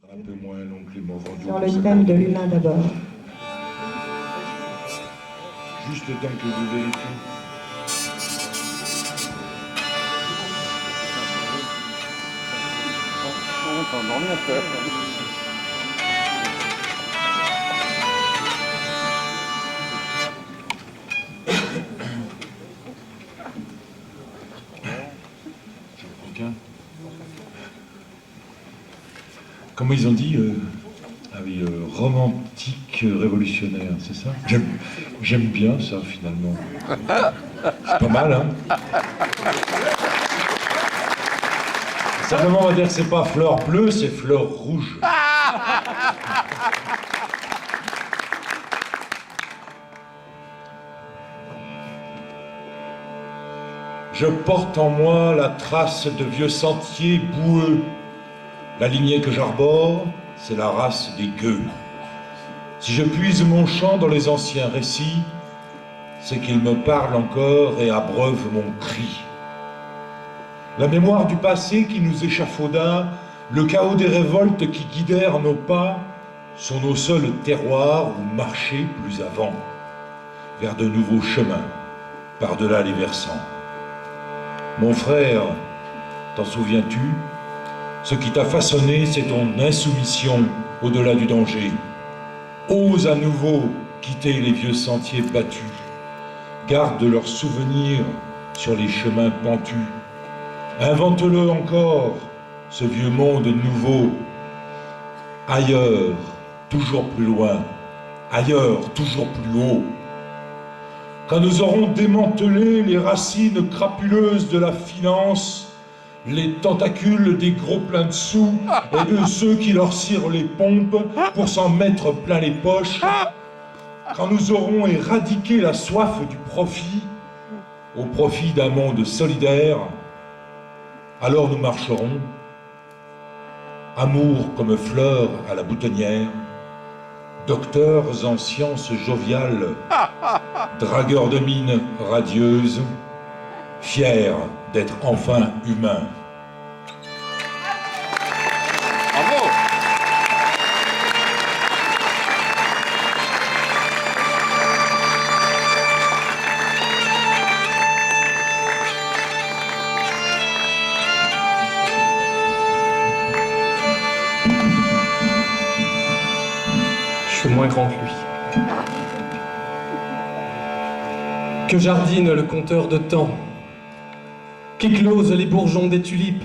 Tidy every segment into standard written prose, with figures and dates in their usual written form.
Un peu moins long que les Morvandiaux. Sur le thème de l'humain d'abord. Juste le temps que vous vérifiez. On peut endormir un peu. Comment ils ont dit ah oui, romantique révolutionnaire, c'est ça? J'aime bien ça, finalement. C'est pas mal, hein? Simplement, on va dire que c'est pas fleur bleue, c'est fleur rouge. Je porte en moi la trace de vieux sentiers boueux. La lignée que j'arbore, c'est la race des gueux. Si je puise mon chant dans les anciens récits, c'est qu'ils me parlent encore et abreuvent mon cri. La mémoire du passé qui nous échafauda, le chaos des révoltes qui guidèrent nos pas, sont nos seuls terroirs où marcher plus avant, vers de nouveaux chemins, par-delà les versants. Mon frère, t'en souviens-tu? Ce qui t'a façonné, c'est ton insoumission au-delà du danger. Ose à nouveau quitter les vieux sentiers battus. Garde leurs souvenirs sur les chemins pentus. Invente-le encore, ce vieux monde nouveau. Ailleurs, toujours plus loin. Ailleurs, toujours plus haut. Quand nous aurons démantelé les racines crapuleuses de la finance, les tentacules des gros pleins de sous et de ceux qui leur cirent les pompes pour s'en mettre plein les poches, quand nous aurons éradiqué la soif du profit, au profit d'un monde solidaire, alors nous marcherons, amour comme fleurs à la boutonnière, docteurs en sciences joviales, dragueurs de mines radieuses, fiers d'être enfin humains. Bravo! Je suis moins grand que lui. Que jardine le compteur de temps, qu'éclosent les bourgeons des tulipes,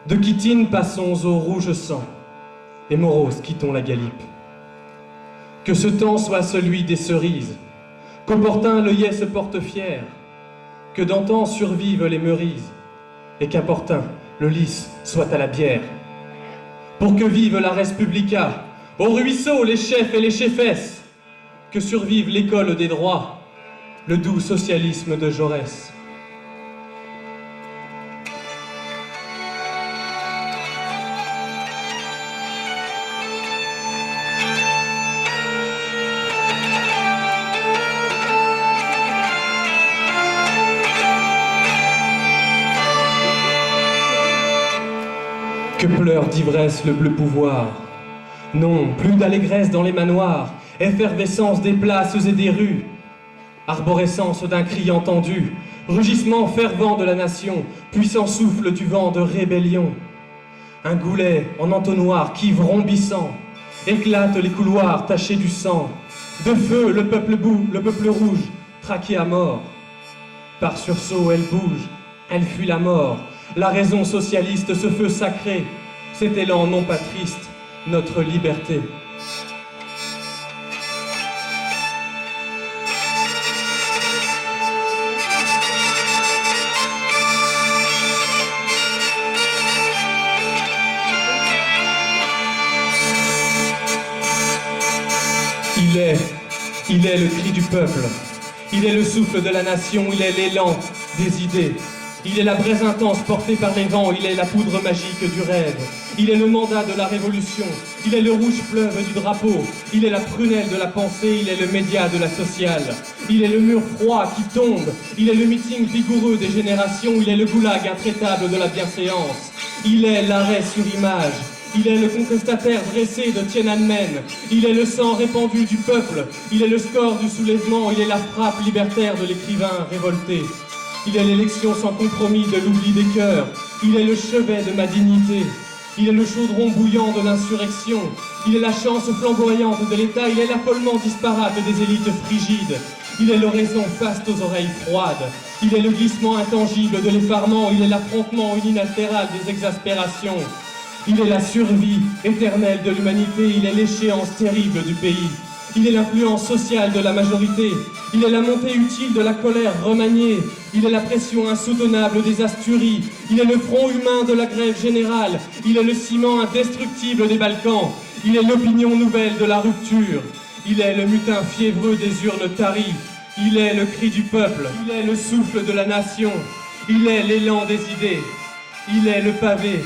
de Chitine passons au rouge sang, et morose quittons la Galipe. Que ce temps soit celui des cerises, qu'opportun l'œillet se porte fier, que d'antan survivent les meurises, et qu'importun le lys soit à la bière. Pour que vive la res publica, au ruisseau les chefs et les chefesses, que survive l'école des droits, le doux socialisme de Jaurès. Que pleure d'ivresse le bleu pouvoir. Non, plus d'allégresse dans les manoirs, effervescence des places et des rues, arborescence d'un cri entendu, rugissement fervent de la nation, puissant souffle du vent de rébellion. Un goulet en entonnoir qui, vrombissant, éclate les couloirs tachés du sang. De feu, le peuple rouge, traqué à mort. Par sursaut, elle bouge, elle fuit la mort. La raison socialiste, ce feu sacré, cet élan non pas triste, notre liberté. Il est le cri du peuple, il est le souffle de la nation, il est l'élan des idées. Il est la braise intense portée par les vents, il est la poudre magique du rêve. Il est le mandat de la révolution, il est le rouge fleuve du drapeau, il est la prunelle de la pensée, il est le média de la sociale. Il est le mur froid qui tombe, il est le meeting vigoureux des générations, il est le goulag intraitable de la bienséance. Il est l'arrêt sur image, Il est le contestataire dressé de Tiananmen. Il est le sang répandu du peuple. Il est le score du soulèvement. Il est la frappe libertaire de l'écrivain révolté. Il est l'élection sans compromis de l'oubli des cœurs. Il est le chevet de ma dignité. Il est le chaudron bouillant de l'insurrection. Il est la chance flamboyante de l'État. Il est l'affolement disparate des élites frigides. Il est l'oraison faste aux oreilles froides. Il est le glissement intangible de l'effarement. Il est l'affrontement unilatéral des exaspérations. Il est la survie éternelle de l'humanité. Il est l'échéance terrible du pays. Il est l'influence sociale de la majorité. Il est la montée utile de la colère remaniée. Il est la pression insoutenable des Asturies. Il est le front humain de la grève générale. Il est le ciment indestructible des Balkans. Il est l'opinion nouvelle de la rupture. Il est le mutin fiévreux des urnes taries. Il est le cri du peuple. Il est le souffle de la nation. Il est l'élan des idées. Il est le pavé.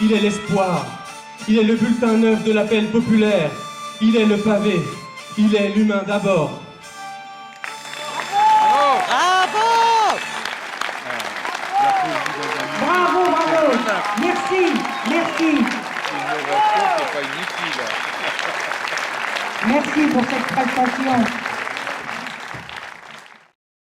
Il est l'espoir. Il est le bulletin neuf de l'appel populaire. Il est le pavé. Il est l'humain d'abord. Bravo, bravo. Merci, merci. L'innovation, c'est pas inutile. Merci pour cette prestation.